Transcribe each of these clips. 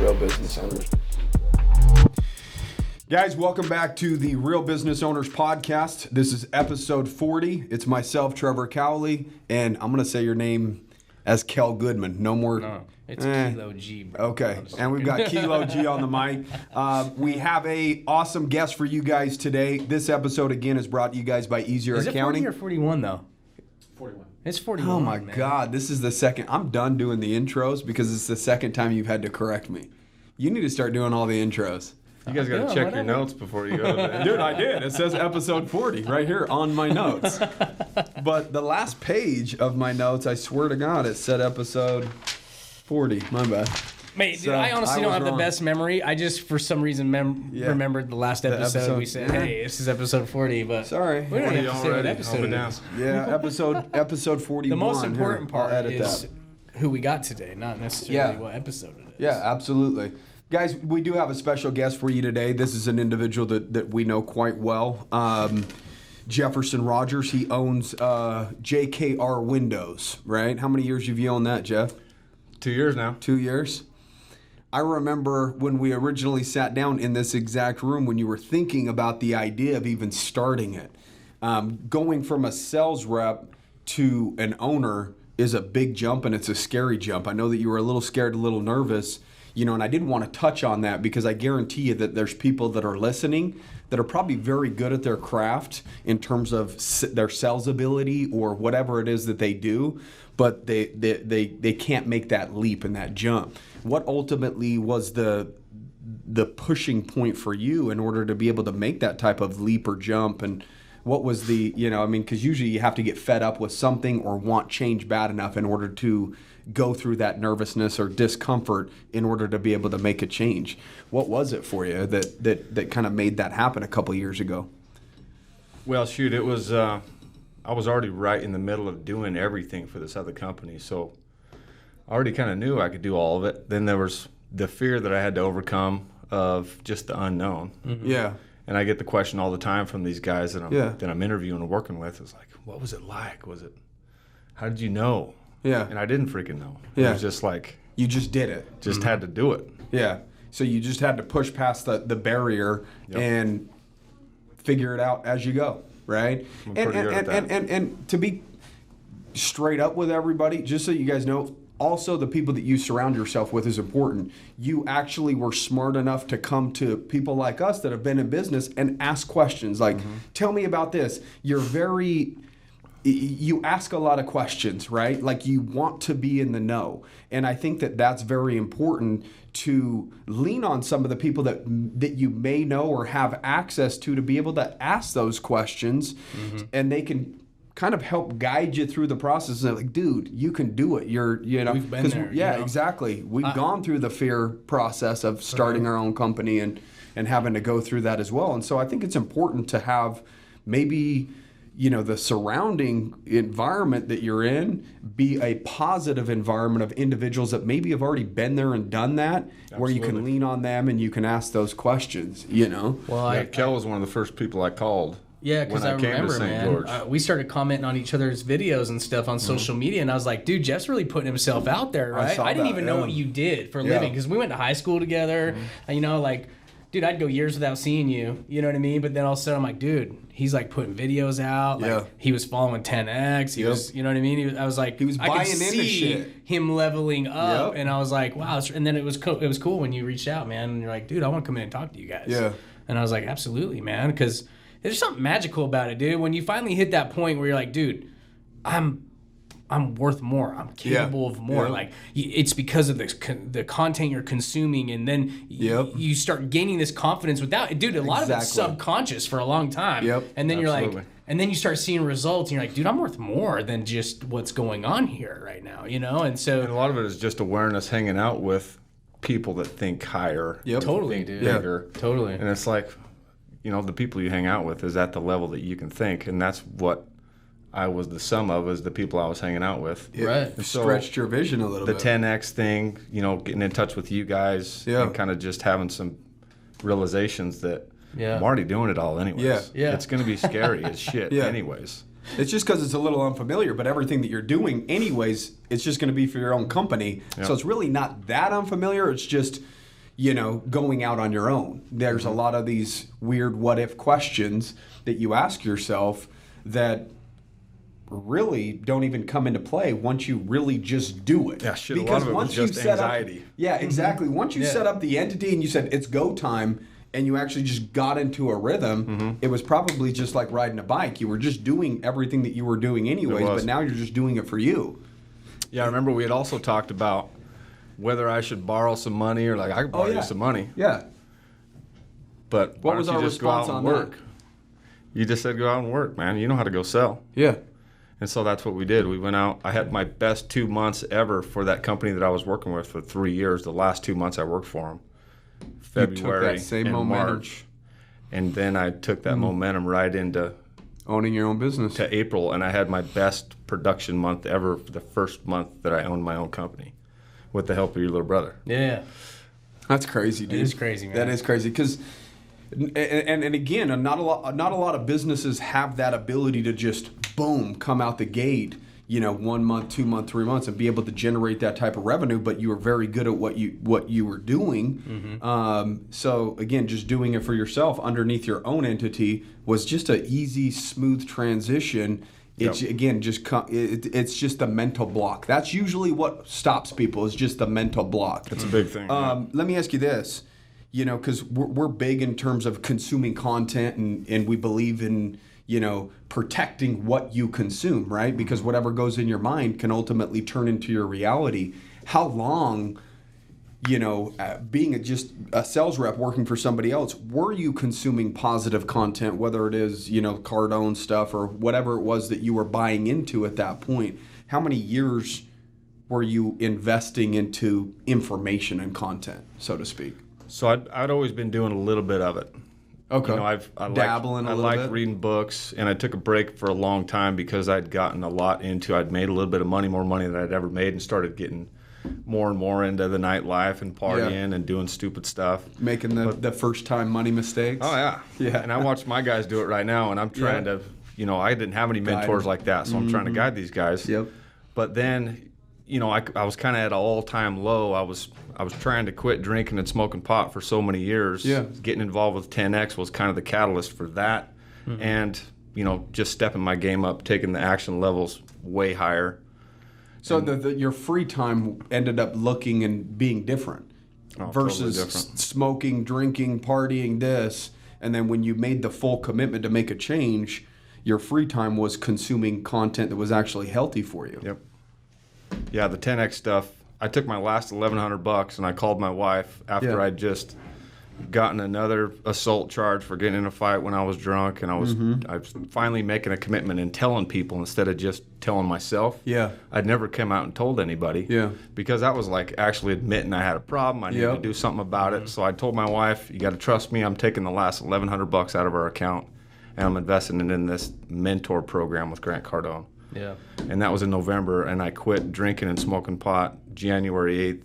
real business owners. Guys, welcome back to the Real Business Owners Podcast. This is episode 40. It's myself, Trevor Cowley, and I'm going to say your name as Kale Goodman. No more. No, it's Kilo G, bro. Okay, and we've got Kilo G on the mic. We have a awesome guest for you guys today. This episode, again, is brought to you guys by Easier Is it Accounting. 40 or 41, though? 41. It's 41, Oh, my man. God. This is the second. I'm done doing the intros because it's the second time you've had to correct me. You need to start doing all the intros. You guys got to Yeah, check whatever. your notes before you go there. Dude, I did. It says episode 40 right here on my notes. But the last page of my notes, I swear to God, it said episode 40. My bad. Mate, So, dude, I honestly I don't was have wrong. the best memory. I just, for some reason, remembered the last episode. We said, yeah. hey, this is episode 40, but Sorry. we don't have to say what already. episode Hold it it down. is. Yeah, episode 41. The most important Here, I'll part edit is that. who we got today, not necessarily Yeah. what episode it is. Yeah, absolutely. Guys, we do have a special guest for you today. This is an individual that we know quite well. Jefferson Rogers. He owns JKR Windows, right? How many years have you owned that, Jeff? 2 years now. 2 years? I remember when we originally sat down in this exact room when you were thinking about the idea of even starting it. Going from a sales rep to an owner is a big jump, and it's a scary jump. I know that you were a little scared, a little nervous, and I didn't want to touch on that because I guarantee you that there's people that are listening that are probably very good at their craft in terms of their sales ability or whatever it is that they do, but they can't make that leap and that jump. What ultimately was the pushing point for you in order to be able to make that type of leap or jump? And what was because usually you have to get fed up with something or want change bad enough in order to go through that nervousness or discomfort in order to be able to make a change. What was it for you that kind of made that happen a couple years ago? Well, shoot, it was, I was already right in the middle of doing everything for this other company, so I already kind of knew I could do all of it. Then there was the fear that I had to overcome of just the unknown. Mm-hmm. Yeah. And I get the question all the time from these guys that I'm interviewing and working with. It's like, what was it like? How did you know? Yeah. And I didn't freaking know. Yeah. It was just like, You just did it. just had to do it. Yeah. So you just had to push past the barrier and figure it out as you go, right? I'm pretty good at that. And to be straight up with everybody, just so you guys know, also the people that you surround yourself with is important. You actually were smart enough to come to people like us that have been in business and ask questions like, tell me about this. You ask a lot of questions, right? Like you want to be in the know. And I think that that's very important to lean on some of the people that you may know or have access to be able to ask those questions, and they can kind of help guide you through the process. And like, dude, you can do it. We've been there. Yeah, exactly. We've gone through the fear process of starting our own company and having to go through that as well. And so I think it's important to have maybe the surrounding environment that you're in be a positive environment of individuals that maybe have already been there and done that, where you can lean on them and you can ask those questions, Well, Kel was one of the first people I called. Yeah, because I when I came to remember, St. man, George. we started commenting on each other's videos and stuff on social media, and I was like, dude, Jeff's really putting himself out there, right? saw I didn't that, even know yeah. what you did for a living, because we went to high school together, and dude, I'd go years without seeing you, you know what I mean? But then all of a sudden I'm like, dude, he's like putting videos out, like he was following 10X, he was, you know what I mean? I was like, He was I buying could into see shit. him leveling up, Yep. and I was like, wow. And then it was cool when you reached out, man, and you're like, dude, I want to come in and talk to you guys. Yeah. And I was like, absolutely, man, because there's something magical about it, dude. When you finally hit that point where you're like, dude, I'm worth more. I'm capable of more. Yeah. Like it's because of the content you're consuming, and then you start gaining this confidence without. Dude, a lot of it's subconscious for a long time. Yep. And then you're Absolutely. like, and then you start seeing results, and you're like, dude, I'm worth more than just what's going on here right now, And so And a lot of it is just awareness, hanging out with people that think higher. Yep. Totally, think dude. bigger. Totally. And it's like, the people you hang out with is at the level that you can think. And that's what I was the sum of, is the people I was hanging out with. Right. So Stretched your vision a little the bit. 10X thing, getting in touch with you guys and kind of just having some realizations that I'm already doing it all anyways. Yeah. It's going to be scary as shit anyways. It's just because it's a little unfamiliar, but everything that you're doing anyways, it's just going to be for your own company. Yep. So it's really not that unfamiliar. It's just going out on your own. There's a lot of these weird what if questions that you ask yourself that really don't even come into play once you really just do it. Yeah, shit, a lot of it was just anxiety. Yeah, exactly. Once you set up the entity and you said it's go time and you actually just got into a rhythm, it was probably just like riding a bike. You were just doing everything that you were doing anyways, but now you're just doing it for you. Yeah, I remember we had also talked about whether I should borrow some money or like I could borrow you some money. Yeah. But what was our response on work? You just said go out and work, man. You know how to go sell. Yeah. And so that's what we did. We went out. I had my best 2 months ever for that company that I was working with for 3 years. The last 2 months I worked for them, February and March. And then I took that momentum right into owning your own business to April, and I had my best production month ever for the first month that I owned my own company, with the help of your little brother. Yeah, that's crazy, dude. It is crazy, man. That is crazy because, and again, not a lot of businesses have that ability to just boom come out the gate. 1 month, 2 months, 3 months, and be able to generate that type of revenue. But you were very good at what you were doing. So again, just doing it for yourself underneath your own entity was just an easy, smooth transition. It's again it's just a mental block. That's usually what stops people, is just the mental block. That's a big thing. Let me ask you this, because we're big in terms of consuming content, and we believe in protecting what you consume, right? Because whatever goes in your mind can ultimately turn into your reality. How long, being just a sales rep working for somebody else, were you consuming positive content, whether it is, Cardone stuff or whatever it was that you were buying into at that point? How many years were you investing into information and content, so to speak? So I'd always been doing a little bit of it. Okay. I dabbling a little bit. I like reading books, and I took a break for a long time because I'd gotten a lot into. I'd made a little bit of money, more money than I'd ever made, and started getting more and more into the nightlife and partying and doing stupid stuff. Making the first time money mistakes. Oh yeah, yeah. And I watch my guys do it right now, and I'm trying to. I didn't have any mentors like that, so I'm trying to guide these guys. Yep. But then, I was kind of at an all-time low. I was trying to quit drinking and smoking pot for so many years. Yeah. Getting involved with 10X was kind of the catalyst for that. And, just stepping my game up, taking the action levels way higher. So your free time ended up looking and being different versus totally different. Smoking, drinking, partying, this. And then when you made the full commitment to make a change, your free time was consuming content that was actually healthy for you. Yep. Yeah, the 10X stuff. I took my last $1,100 and I called my wife after I'd just gotten another assault charge for getting in a fight when I was drunk, and I was finally making a commitment and telling people instead of just telling myself. Yeah. I'd never come out and told anybody. Yeah. Because that was like actually admitting I had a problem. I needed to do something about it. So I told my wife, you got to trust me. I'm taking the last $1,100 out of our account, and I'm investing it in this mentor program with Grant Cardone. Yeah. And that was in November, and I quit drinking and smoking pot January 8th,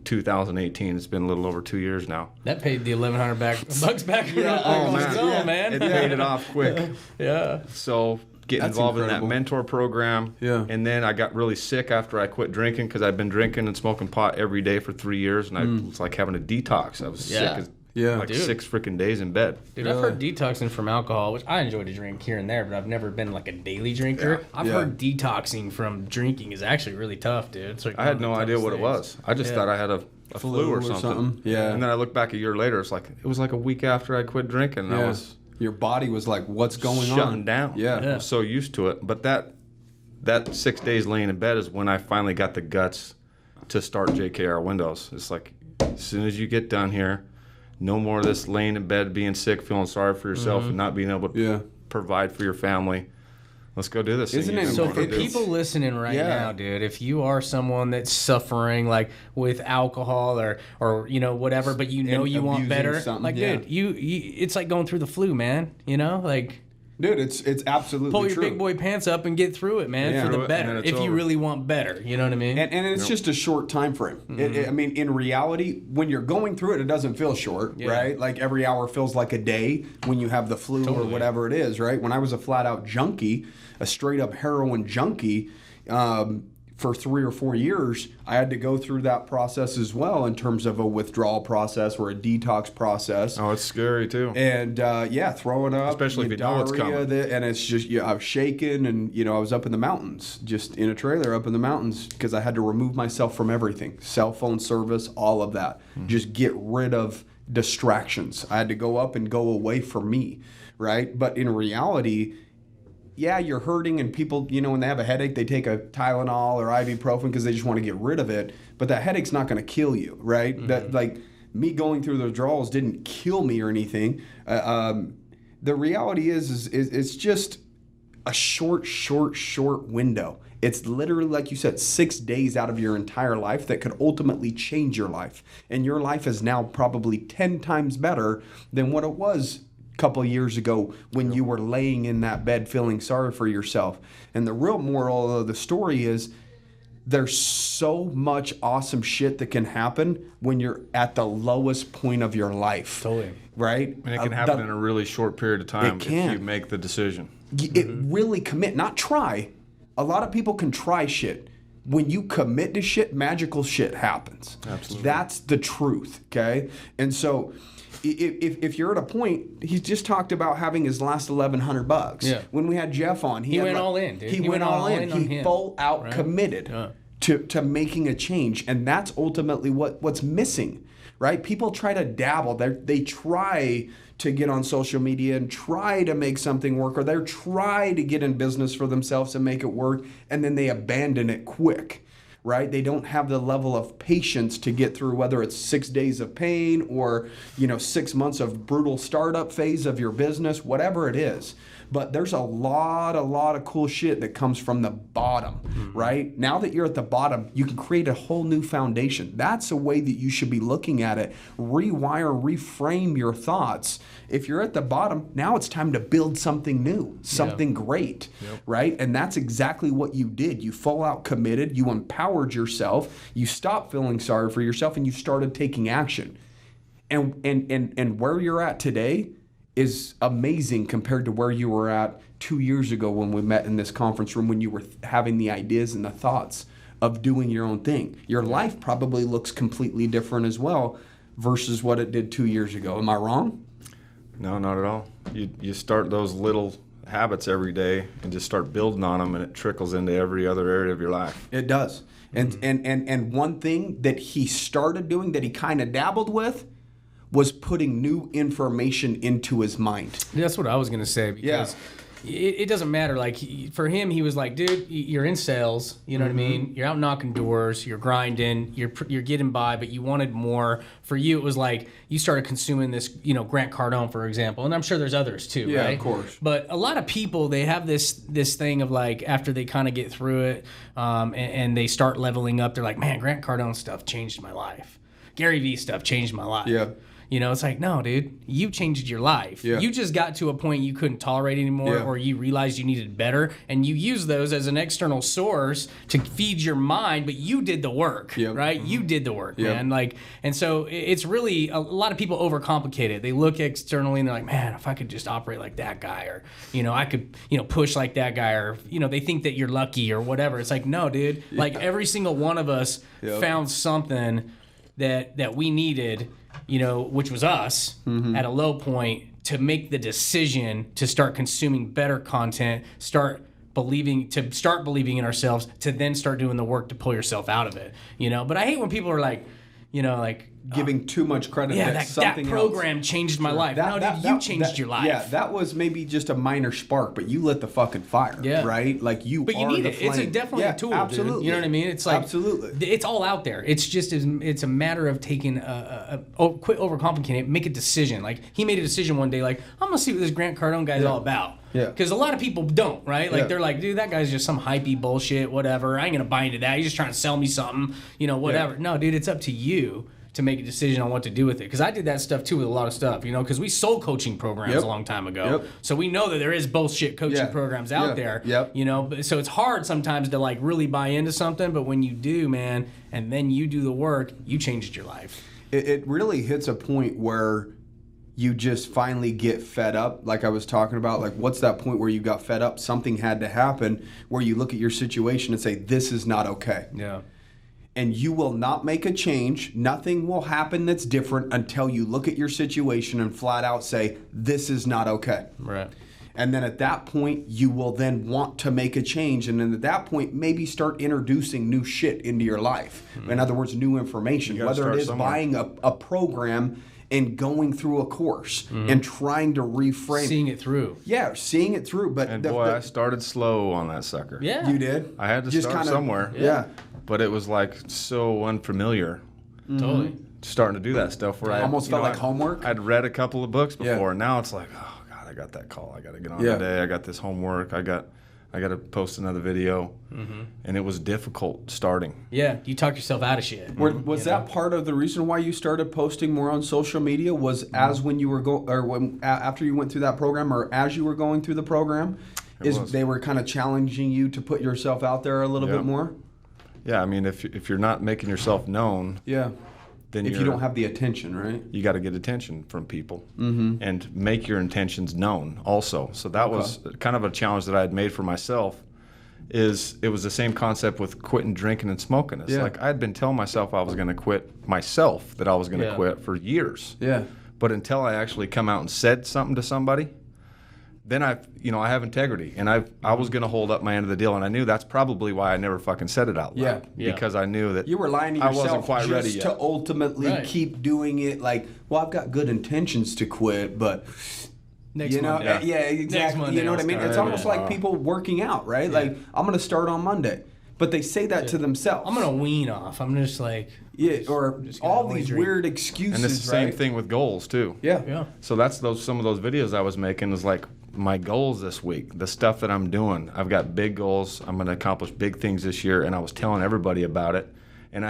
2018. It's been a little over 2 years now. That paid the $1,100 back. Yeah. Oh, man. It paid it off quick. Yeah. So getting That's involved incredible. in that mentor program. Yeah. And then I got really sick after I quit drinking because I'd been drinking and smoking pot every day for 3 years, and I was like having a detox. I was sick as like 6 freaking days in bed. Dude, I've heard detoxing from alcohol, which I enjoy to drink here and there, but I've never been like a daily drinker. I've heard detoxing from drinking is actually really tough, dude. It's like I had no idea what it was. I just thought I had a flu or something. Yeah. And then I look back a year later, it was like a week after I quit drinking, and I was your body was like, what's going on? shutting down. Yeah. I was so used to it. But that 6 days laying in bed is when I finally got the guts to start JKR Windows. It's like, as soon as you get done here, no more of this laying in bed, being sick, feeling sorry for yourself, and not being able to provide for your family. Let's go do this. Isn't it? So for people listening right now, dude, if you are someone that's suffering like with alcohol or whatever, but you want better, like dude, you it's like going through the flu, man. Dude, it's absolutely pull your true. big boy pants up and get through it, man, for the better. If you really want better, you know what I mean? And it's just a short time frame. I mean, in reality, when you're going through it, it doesn't feel short, right? Like every hour feels like a day when you have the flu or whatever it is, right? When I was a flat out junkie, a straight up heroin junkie, for 3 or 4 years, I had to go through that process as well in terms of a withdrawal process or a detox process. Oh, it's scary too. And throwing up, especially if you know what's coming. And it's just, I was shaking, and I was up in the mountains, just in a trailer up in the mountains, because I had to remove myself from everything, cell phone service, all of that. Just get rid of distractions. I had to go up and go away from me, right? But in reality, you're hurting, and people, when they have a headache, they take a Tylenol or ibuprofen because they just want to get rid of it. But that headache's not going to kill you, right? That, like, me going through the withdrawals didn't kill me or anything. The reality is it's just a short window. It's literally, like you said, 6 days out of your entire life that could ultimately change your life. And your life is now probably 10 times better than what it was couple of years ago when you were laying in that bed feeling sorry for yourself. And the real moral of the story is there's so much awesome shit that can happen when you're at the lowest point of your life. Totally. Right? And it can happen in a really short period of time if you make the decision. It really commit, not try. A lot of people can try shit. When you commit to shit, magical shit happens. Absolutely. That's the truth, okay? And so if you're at a point, he's just talked about having his last $1,100. Yeah. When we had Jeff on, he went all in, dude. He went all in. He full out committed to making a change, and that's ultimately what's missing, right? People try to dabble. They try to get on social media and try to make something work, or they try to get in business for themselves and make it work, and then they abandon it quick. Right? They don't have the level of patience to get through, whether it's 6 days of pain or, 6 months of brutal startup phase of your business, whatever it is. But there's a lot of cool shit that comes from the bottom, right? Now that you're at the bottom, you can create a whole new foundation. That's a way that you should be looking at it. Rewire, reframe your thoughts. If you're at the bottom, now it's time to build something new, something great, right? And that's exactly what you did. You full out committed, you empowered yourself, you stopped feeling sorry for yourself, and you started taking action. And where you're at today is amazing compared to where you were at 2 years ago when we met in this conference room, when you were having the ideas and the thoughts of doing your own thing. Your life probably looks completely different as well versus what it did 2 years ago. Am I wrong? No, not at all. You start those little habits every day and just start building on them, and it trickles into every other area of your life. It does. And one thing that he started doing that he kind of dabbled with was putting new information into his mind. That's what I was going to say, because it doesn't matter. Like, for him, he was like, dude, you're in sales, you know what I mean? You're out knocking doors, you're grinding, you're getting by, but you wanted more. For you, it was like you started consuming this, Grant Cardone, for example, and I'm sure there's others too, right? Yeah, of course. But a lot of people, they have this thing of, like, after they kind of get through it and they start leveling up, they're like, man, Grant Cardone stuff changed my life. Gary Vee stuff changed my life. Yeah. It's like, no, dude, you changed your life. Yeah. You just got to a point you couldn't tolerate anymore, or you realized you needed better, and you use those as an external source to feed your mind, but you did the work, right? You did the work, man. Like, and so it's really, a lot of people overcomplicate it. They look externally and they're like, man, if I could just operate like that guy, or, I could, push like that guy, or, they think that you're lucky or whatever. It's like, no, dude, like every single one of us found something that we needed, which was us at a low point, to make the decision to start consuming better content, start believing in ourselves, to then start doing the work to pull yourself out of it. But I hate when people are like, giving too much credit that program changed my life. No, dude, you changed your life. Yeah, that was maybe just a minor spark, but you lit the fucking fire, right? Like, but you need it. Flame. It's definitely a tool, absolutely. Dude. You know what I mean? It's like, absolutely. It's all out there. It's just, it's a matter of taking quit overcomplicating it, make a decision. Like, he made a decision one day, like, I'm going to see what this Grant Cardone guy's all about. Yeah. Because a lot of people don't, right? Like, they're like, dude, that guy's just some hypey bullshit, whatever. I ain't going to buy into that. He's just trying to sell me something, whatever. No, dude, it's up to you to make a decision on what to do with it. Because I did that stuff too with a lot of stuff, because we sold coaching programs a long time ago. So we know that there is bullshit coaching programs out there. So it's hard sometimes to, like, really buy into something, but when you do, man, and then you do the work, you changed your life. It really hits a point where you just finally get fed up, like I was talking about. Like, what's that point where you got fed up? Something had to happen where you look at your situation and say, this is not okay. Yeah. And you will not make a change. Nothing will happen that's different until you look at your situation and flat out say, this is not okay. Right. And then at that point, you will then want to make a change. And then at that point, maybe start introducing new shit into your life. In other words, new information. Whether it is buying a program and going through a course and trying to reframe. Seeing it through. Yeah, seeing it through. But And boy, I started slow on that sucker. Yeah. You did? I had to Just start kinda, somewhere. Yeah. But it was like so unfamiliar. Totally. Starting to do that stuff where I Almost felt like homework. I'd read a couple of books before, Yeah. and now it's like, oh God, I got that call. I got to get on Yeah. today. I got this homework. I got to post another video, and it was difficult starting. Yeah. You talk yourself out of shit. Was that part of the reason why you started posting more on social media? Was as when you were after you went through that program, or as you were going through the program, they were kind of challenging you to put yourself out there a little bit more? Yeah, I mean, if you're not making yourself known, Yeah. then If you don't have the attention, right? you got to get attention from people and make your intentions known also. So that was kind of a challenge that I had made for myself. It was the same concept with quitting drinking and smoking. It's like I had been telling myself I was going to quit myself, that I was going to quit for years. Yeah. But until I actually come out and said something to somebody, then I have integrity, and I was going to hold up my end of the deal, and I knew that's probably why I never fucking said it out loud. Yeah. Because I knew that You were lying to I yourself wasn't quite just ready yet. to ultimately Right. keep doing it. Like, well, I've got good intentions to quit, but Next you know, Monday. yeah, exactly. Monday You know what I I'll mean? start. It's almost like people working out, right? Like, I'm going to start on Monday, but they say that to themselves. I'm gonna wean off. I'm just like, yeah, or just gonna all only these drink. weird excuses. and it's the same right? thing with goals too. Yeah, yeah. So that's some of those videos I was making is like my goals this week, the stuff that I'm doing. I've got big goals. I'm going to accomplish big things this year, and I was telling everybody about it. And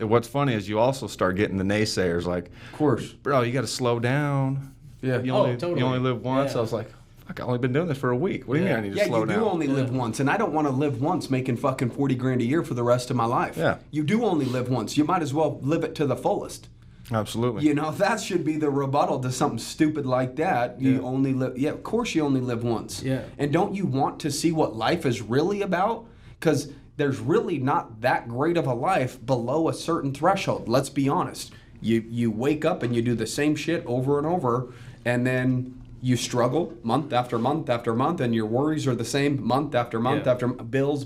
what's funny is you also start getting the naysayers like, of course. bro, you got to slow down. Yeah. You totally. only live once. Yeah. I was like, fuck, I've only been doing this for a week. What do you mean I need to Yeah, slow you down? do only live once, and I don't want to live once making fucking 40 grand a year for the rest of my life. Yeah. You do only live once. You might as well live it to the fullest. Absolutely. You know, that should be the rebuttal to something stupid like that. You only live, of course you only live once. Yeah. And don't you want to see what life is really about? Because there's really not that great of a life below a certain threshold. Let's be honest. You wake up and you do the same shit over and over, and then you struggle month after month after month, and your worries are the same month after month after bills,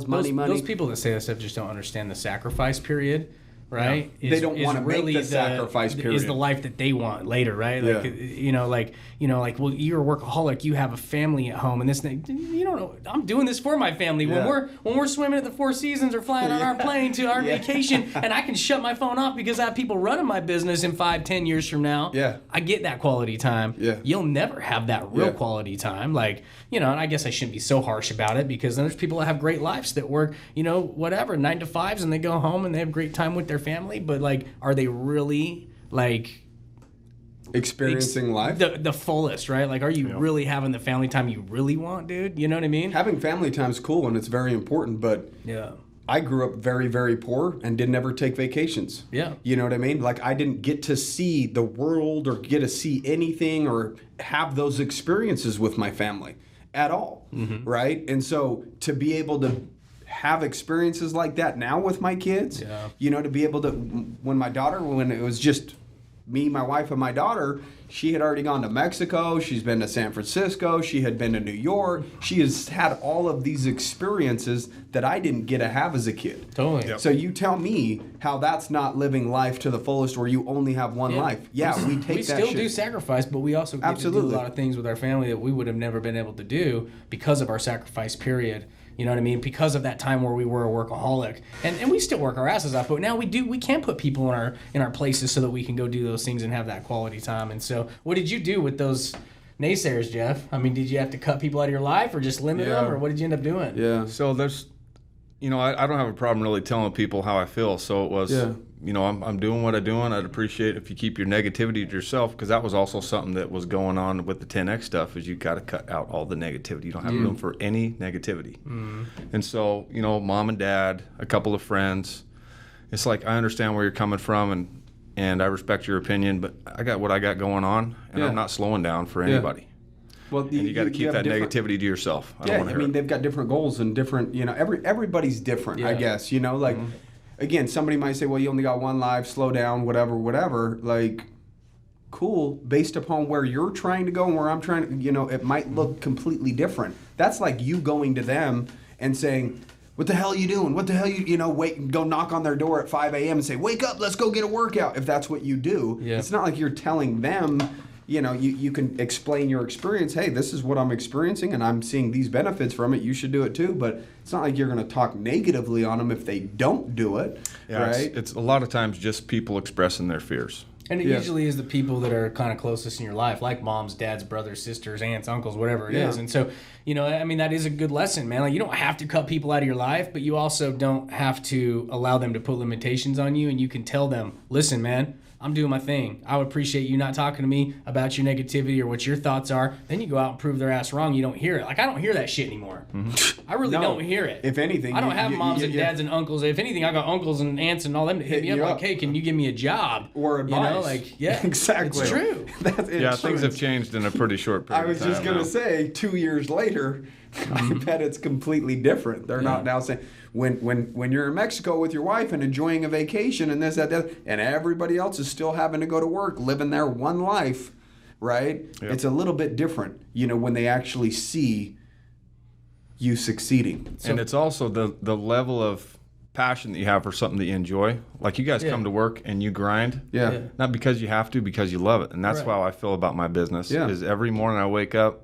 money. Those people that say that stuff just don't understand the sacrifice period. Right? Yeah. They don't wanna make the sacrifice period. Is the life that they want later, right? Like, well, you're a workaholic. You have a family at home, and this thing. You don't know. I'm doing this for my family. Yeah. When we're swimming at the Four Seasons or flying on our plane to our vacation, and I can shut my phone off because I have people running my business in 5-10 years from now. Yeah. I get that quality time. Yeah. You'll never have that real Yeah. quality time. Like, and I guess I shouldn't be so harsh about it, because then there's people that have great lives that work, 9 to 5s, and they go home and they have great time with their family. But like, are they really like experiencing life? the fullest, right? Like, are you really having the family time you really want, dude? You know what I mean? Having family time's cool and it's very important, but Yeah. I grew up very, very poor and didn't ever take vacations. Yeah. You know what I mean? Like, I didn't get to see the world or get to see anything or have those experiences with my family at all, right? And so to be able to have experiences like that now with my kids, to be able to, when it was just me, my wife, and my daughter, she had already gone to Mexico. She's been to San Francisco. She had been to New York. She has had all of these experiences that I didn't get to have as a kid. Totally. Yep. So you tell me how that's not living life to the fullest, where you only have one life. Yeah, we take we that still shit. do sacrifice, but we also get to do a lot of things with our family that we would have never been able to do because of our sacrifice period. You know what I mean? Because of that time where we were a workaholic, and we still work our asses off, but now we can't put people in our places so that we can go do those things and have that quality time. And so, what did you do with those naysayers, Jeff? I mean, did you have to cut people out of your life or just limit them, or what did you end up doing? Yeah. So there's, I don't have a problem really telling people how I feel. So it was, I'm doing what I'm doing. I'd appreciate if you keep your negativity to yourself, because that was also something that was going on with the 10X stuff, is you got to cut out all the negativity. You don't have room for any negativity. And so, mom and dad, a couple of friends, it's like, I understand where you're coming from, and and I respect your opinion, but I got what I got going on, and I'm not slowing down for anybody. Well, And you got to keep that negativity to yourself. I don't want to hear it. they've got different goals and different, everybody's different, I guess, like, again, somebody might say, well, you only got one life, slow down, whatever. Like, cool, based upon where you're trying to go and where I'm trying to, it might look completely different. That's like you going to them and saying, what the hell are you doing? What the hell wait and go knock on their door at 5 a.m. and say, wake up, let's go get a workout, if that's what you do. Yeah. It's not like you're telling them, you can explain your experience. Hey, this is what I'm experiencing, and I'm seeing these benefits from it. You should do it too. But it's not like you're going to talk negatively on them if they don't do it, right? It's a lot of times just people expressing their fears. And it usually is the people that are kind of closest in your life, like moms, dads, brothers, sisters, aunts, uncles, whatever it is. And so, that is a good lesson, man. Like, you don't have to cut people out of your life, but you also don't have to allow them to put limitations on you. And you can tell them, listen, man, I'm doing my thing. I would appreciate you not talking to me about your negativity or what your thoughts are. Then you go out and prove their ass wrong. You don't hear it. Like, I don't hear that shit anymore. I really don't hear it. If anything, I don't have moms and dads and uncles. If anything, I got uncles and aunts and all them to hit me up like, hey, can you give me a job? Or advice. Exactly. It's true. Things have changed in a pretty short period of time. I was just going to say, 2 years later, I bet it's completely different. They're not now saying, when you're in Mexico with your wife and enjoying a vacation and this, that, and everybody else is still having to go to work, living their one life, right? Yep. It's a little bit different, when they actually see you succeeding. And it's also the level of passion that you have for something that you enjoy. Like, you guys come to work and you grind. Yeah. Not because you have to, because you love it. And that's how I feel about my business. Yeah. Is every morning I wake up,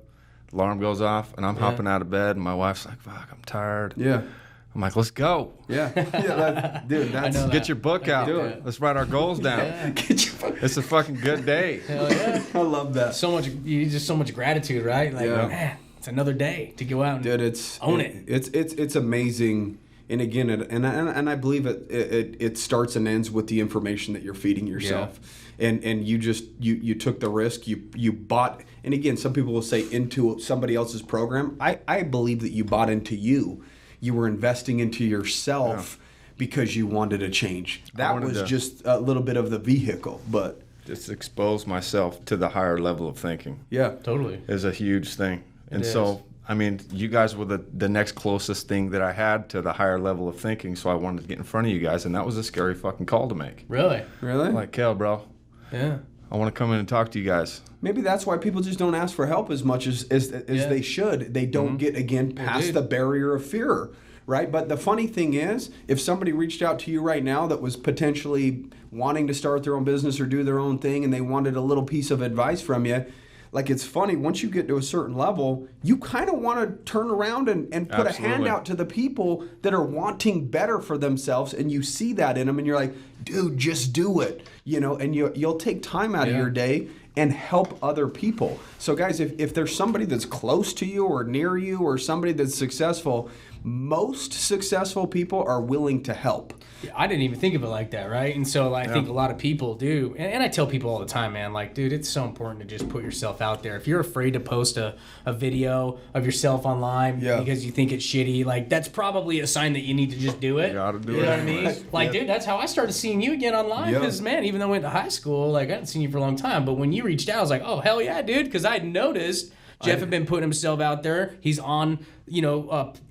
alarm goes off, and I'm hopping out of bed, and my wife's like, fuck, I'm tired. Yeah. I'm like, let's go. Yeah. Get your book out. Do it. Let's write our goals down. Get your book. It's a fucking good day. Hell yeah. I love that. So much gratitude, right? Like, man, it's another day to go out and own it. It's amazing. And again, and I believe it starts and ends with the information that you're feeding yourself. Yeah. And you took the risk, you bought, and again, some people will say into somebody else's program. I believe that you bought into you. You were investing into yourself because you wanted a change. That was just a little bit of the vehicle, but just expose myself to the higher level of thinking. Yeah, totally. Is a huge thing. So, I mean, you guys were the next closest thing that I had to the higher level of thinking, so I wanted to get in front of you guys, and that was a scary fucking call to make. Really? Like, Kale, bro. Yeah. I want to come in and talk to you guys. Maybe that's why people just don't ask for help as much as they should. They don't get, again, past the barrier of fear, right? But the funny thing is, if somebody reached out to you right now that was potentially wanting to start their own business or do their own thing, and they wanted a little piece of advice from you, like, it's funny, once you get to a certain level, you kind of want to turn around and put a hand out to the people that are wanting better for themselves, and you see that in them, and you're like, dude, just do it, and you'll take time out of your day and help other people. So guys, if there's somebody that's close to you or near you or somebody that's successful, most successful people are willing to help. I didn't even think of it like that, right? And so I think a lot of people do. And I tell people all the time, man, like, dude, it's so important to just put yourself out there. If you're afraid to post a video of yourself online because you think it's shitty, like, that's probably a sign that you need to just do it. You gotta do it. You know what I mean? Like, dude, that's how I started seeing you again online. Because, man, even though I went to high school, like, I hadn't seen you for a long time. But when you reached out, I was like, oh, hell yeah, dude. Because I had noticed Jeff had been putting himself out there. He's on,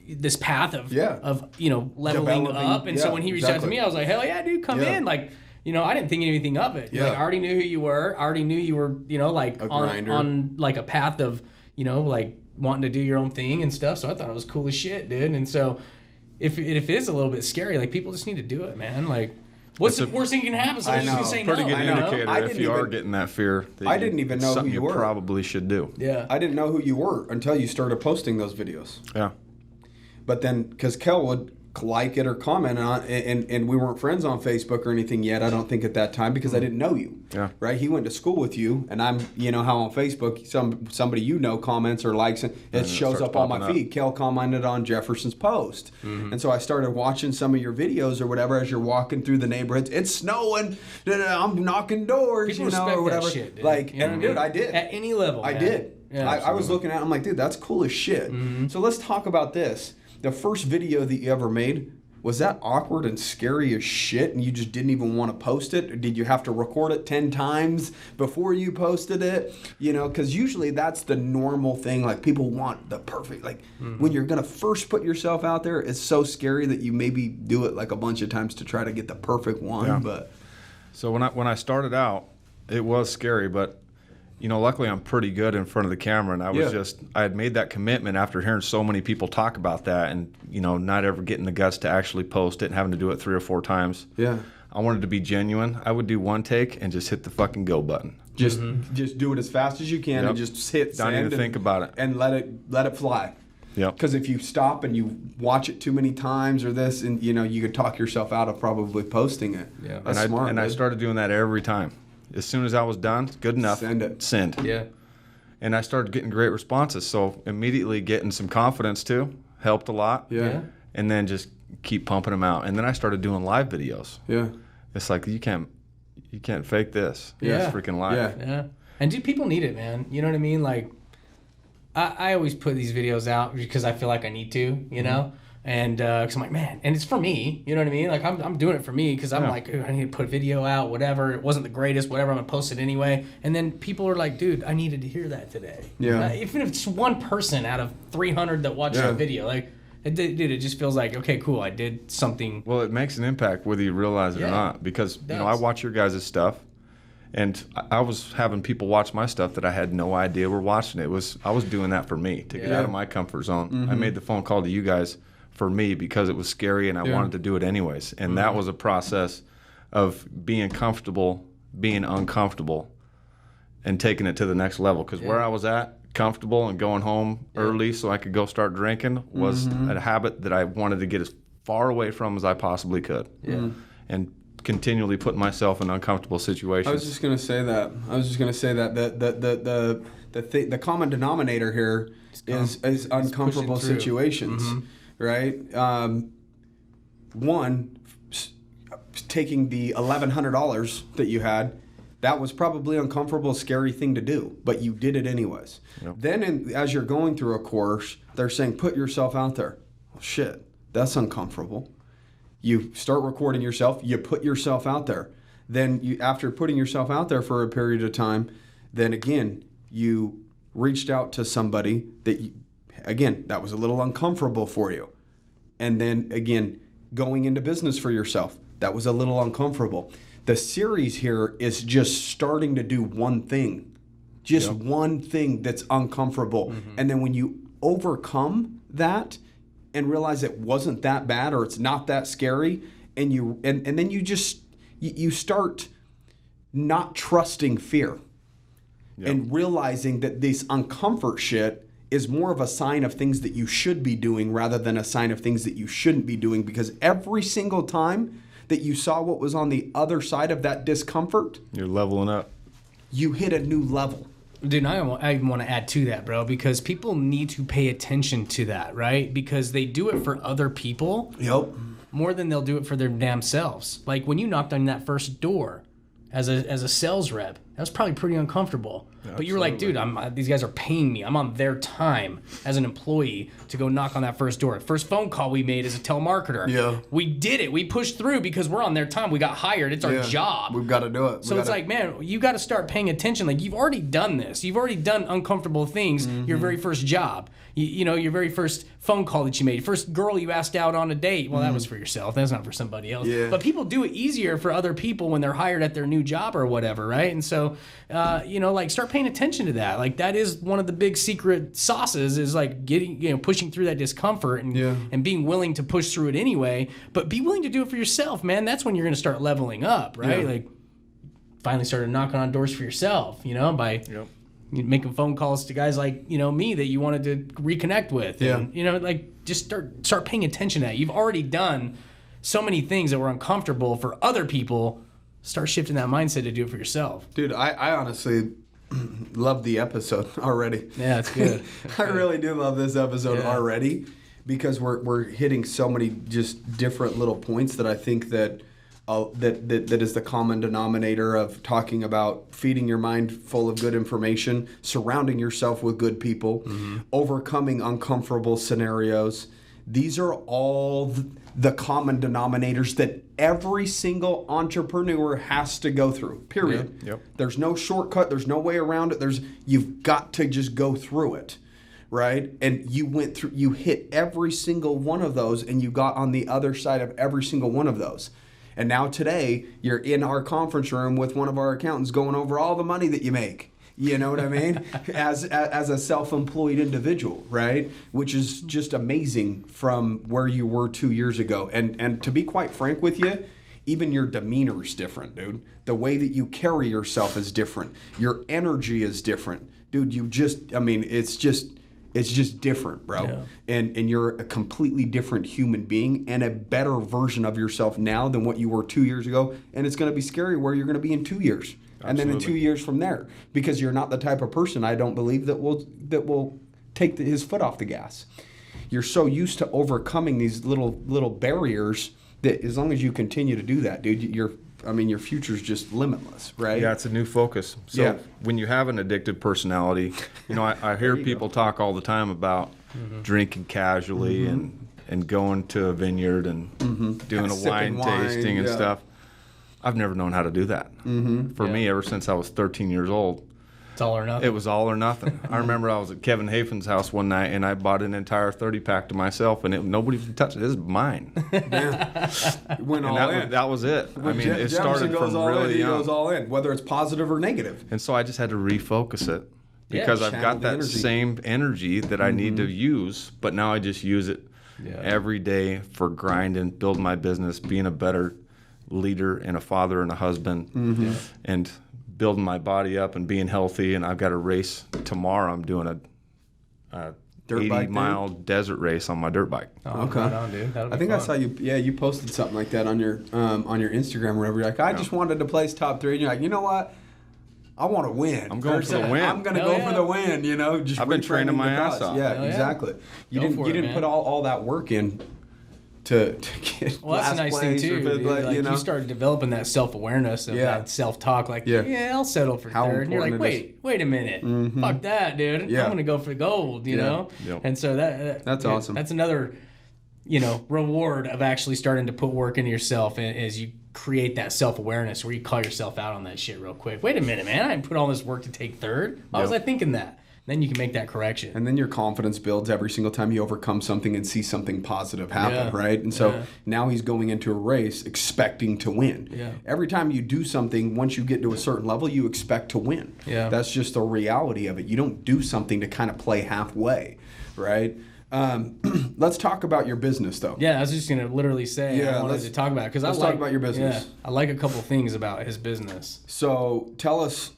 this path of leveling up. And so when he reached out to me, I was like, hell yeah, dude, come in. Like, I didn't think anything of it. Like, I already knew who you were. I already knew you were, like on like a path of, like wanting to do your own thing and stuff. So I thought it was cool as shit, dude. And so if it is a little bit scary, like, people just need to do it, man. Like, what's the worst thing can happen? Somebody's just gonna say no. Pretty good indicator if you are getting that fear. I didn't even know who you were. Probably should do. Yeah. I didn't know who you were until you started posting those videos. Yeah. But then, because Kel would like it or comment on, and we weren't friends on Facebook or anything yet, I don't think at that time, because I didn't know you. Yeah. Right? He went to school with you, and I'm, how on Facebook, somebody comments or likes it, it shows up on my feed. Kel commented on Jefferson's post. And so I started watching some of your videos or whatever as you're walking through the neighborhoods. It's snowing, I'm knocking doors, People respect or whatever. That shit, dude. Like, and dude, I did. At any level, I did. Yeah, I was looking at it, I'm like, dude, that's cool as shit. So let's talk about this. The first video that you ever made Was that awkward and scary as shit and you just didn't even want to post it? Or did you have to record it 10 times before you posted it? You know, because usually that's the normal thing. Like, people want the perfect, like, when you're going to first put yourself out there, it's so scary that you maybe do it like a bunch of times to try to get the perfect one. Yeah. But So when I started out, it was scary, but you know, luckily I'm pretty good in front of the camera, and I had made that commitment after hearing so many people talk about that, and you know, not ever getting the guts to actually post it and having to do it 3 or 4 times. yeah, I wanted to be genuine. I would do one take and just hit the fucking go button. just do it as fast as you can and just hit Don't send even think about it. and let it fly. Yep. Because if you stop and you watch it too many times or this, and you know, you could talk yourself out of probably posting it. Yeah. That's And smart. I dude. started doing that every time. As soon as I was done, good enough. Send it. Send. Yeah. And I started getting great responses. So immediately getting some confidence too helped a lot. Yeah. And then just keep pumping them out. And then I started doing live videos. Yeah. It's like you can't fake this. Yeah. It's freaking live. Yeah. Yeah. And dude, people need it, man. You know what I mean? Like, I always put these videos out because I feel like I need to, you know? And because I'm like, man, and it's for me, you know what I mean? Like, I'm doing it for me because I'm like, I need to put a video out, whatever. It wasn't the greatest, whatever. I'm going to post it anyway. And then people are like, dude, I needed to hear that today. Yeah. Even if it's one person out of 300 that watched the video, like, dude, it just feels like, okay, cool, I did something. Well, it makes an impact whether you realize it or not, because you know, I watch your guys' stuff, and I was having people watch my stuff that I had no idea were watching it. I was doing that for me to get out of my comfort zone. I made the phone call to you guys for me because it was scary and I wanted to do it anyways. And that was a process of being comfortable, being uncomfortable, and taking it to the next level. Because where I was at, comfortable and going home early so I could go start drinking, was a habit that I wanted to get as far away from as I possibly could. Yeah. And continually put myself in uncomfortable situations. I was just gonna say that. The common denominator here is uncomfortable situations, right? One, taking the $1,100 that you had, that was probably an uncomfortable, scary thing to do, but you did it anyways. Yep. Then, as you're going through a course, they're saying, put yourself out there. Well, shit, that's uncomfortable. You start recording yourself, you put yourself out there. Then, after putting yourself out there for a period of time, then again, you reached out to somebody that, that was a little uncomfortable for you. And then, again, going into business for yourself, that was a little uncomfortable. The series here is just starting to do one thing, one thing that's uncomfortable. And then when you overcome that and realize it wasn't that bad or it's not that scary, and then you start not trusting fear and realizing that this uncomfort shit is more of a sign of things that you should be doing rather than a sign of things that you shouldn't be doing, because every single time that you saw what was on the other side of that discomfort, you're leveling up. You hit a new level. Dude, I even want to add to that, bro, because people need to pay attention to that, right? Because they do it for other people more than they'll do it for their damn selves. Like when you knocked on that first door as a sales rep, that was probably pretty uncomfortable. Absolutely. But you were like, dude, these guys are paying me. I'm on their time as an employee to go knock on that first door. First phone call we made as a telemarketer. Yeah. We did it. We pushed through because we're on their time. We got hired. It's our job. We've got to do it. So it's like, man, you got to start paying attention. Like, you've already done this. You've already done uncomfortable things your very first job. You know, your very first phone call that you made. First girl you asked out on a date. Well, that was for yourself. That's not for somebody else. Yeah. But people do it easier for other people when they're hired at their new job or whatever, right? And so, you know, like, start paying attention to that. Like, that is one of the big secret sauces, is like pushing through that discomfort and being willing to push through it anyway. But be willing to do it for yourself, man. That's when you're going to start leveling up, right? Yeah. Like, finally started knocking on doors for yourself, you know, by making phone calls to guys like, you know, me that you wanted to reconnect with. And, you know, like, just start paying attention to that. You've already done so many things that were uncomfortable for other people. Start shifting that mindset to do it for yourself. Dude, I honestly love the episode already. Yeah, it's good. I really do love this episode already, because we're hitting so many just different little points that I think that is the common denominator of talking about feeding your mind full of good information, surrounding yourself with good people, overcoming uncomfortable scenarios. These are all the common denominators that every single entrepreneur has to go through, period. Yep. There's no shortcut. There's no way around it. You've got to just go through it, right? And you hit every single one of those, and you got on the other side of every single one of those. And now today, you're in our conference room with one of our accountants going over all the money that you make. You know what I mean? As a self-employed individual, right? Which is just amazing from where you were 2 years ago. And to be quite frank with you, even your demeanor is different, dude. The way that you carry yourself is different. Your energy is different. Dude, it's just different, bro. Yeah. And you're a completely different human being and a better version of yourself now than what you were 2 years ago. And it's going to be scary where you're going to be in 2 years. And then in 2 years from there, because you're not the type of person, I don't believe, that will take his foot off the gas. You're so used to overcoming these little barriers that as long as you continue to do that, dude, your future's just limitless, right? Yeah, it's a new focus. So when you have an addicted personality, I hear people talk all the time about drinking casually and going to a vineyard and doing a wine tasting and stuff. I've never known how to do that. For me, ever since I was 13 years old, it's all or nothing. it was all or nothing. I remember I was at Kevin Hafin's house one night, and I bought an entire 30-pack to myself, and nobody could touch it. This is mine. Went all in. That was it. It started from really young. He goes all in, whether it's positive or negative. And so I just had to refocus it because I've got that same energy that I need to use, but now I just use it every day for grinding, building my business, being a better leader and a father and a husband, and building my body up and being healthy. And I've got a race tomorrow. I'm doing a 80-mile desert race on my dirt bike. Oh, okay. Right on, dude. I think fun. I saw you. Yeah, you posted something like that on your Instagram or whatever. You're like, I just wanted to place top 3, and you're like, you know what? I want to win. I'm going for the win. I'm going to go for the win. Just I've been training my ass off. Yeah, exactly. You didn't put all that work in to get that's a nice thing too. You started developing that self-awareness of that self-talk. I'll settle for third. And you're like, wait a minute, fuck that, dude. I'm gonna go for gold. You know. Yep. And so that's awesome. That's another, reward of actually starting to put work into yourself as you create that self-awareness where you call yourself out on that shit real quick. Wait a minute, man. I didn't put all this work to take third. Why was I thinking that? Then you can make that correction. And then your confidence builds every single time you overcome something and see something positive happen, right? And so now he's going into a race expecting to win. Yeah. Every time you do something, once you get to a certain level, you expect to win. Yeah. That's just the reality of it. You don't do something to kind of play halfway, right? Let's talk about your business, though. Yeah, I was just going to literally say I wanted to talk about it. Let's talk about your business. Yeah, I like a couple things about his business. So tell us,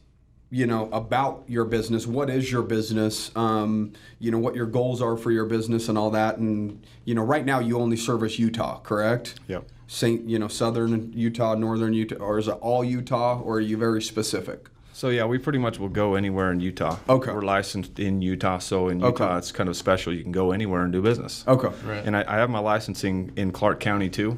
about your business. What is your business? What your goals are for your business and all that. And, right now you only service Utah, correct? Yep. Southern Utah, northern Utah, or is it all Utah, or are you very specific? So yeah, we pretty much will go anywhere in Utah. Okay. We're licensed in Utah, so in Utah it's kind of special. You can go anywhere and do business. Okay. Right. And I have my licensing in Clark County too,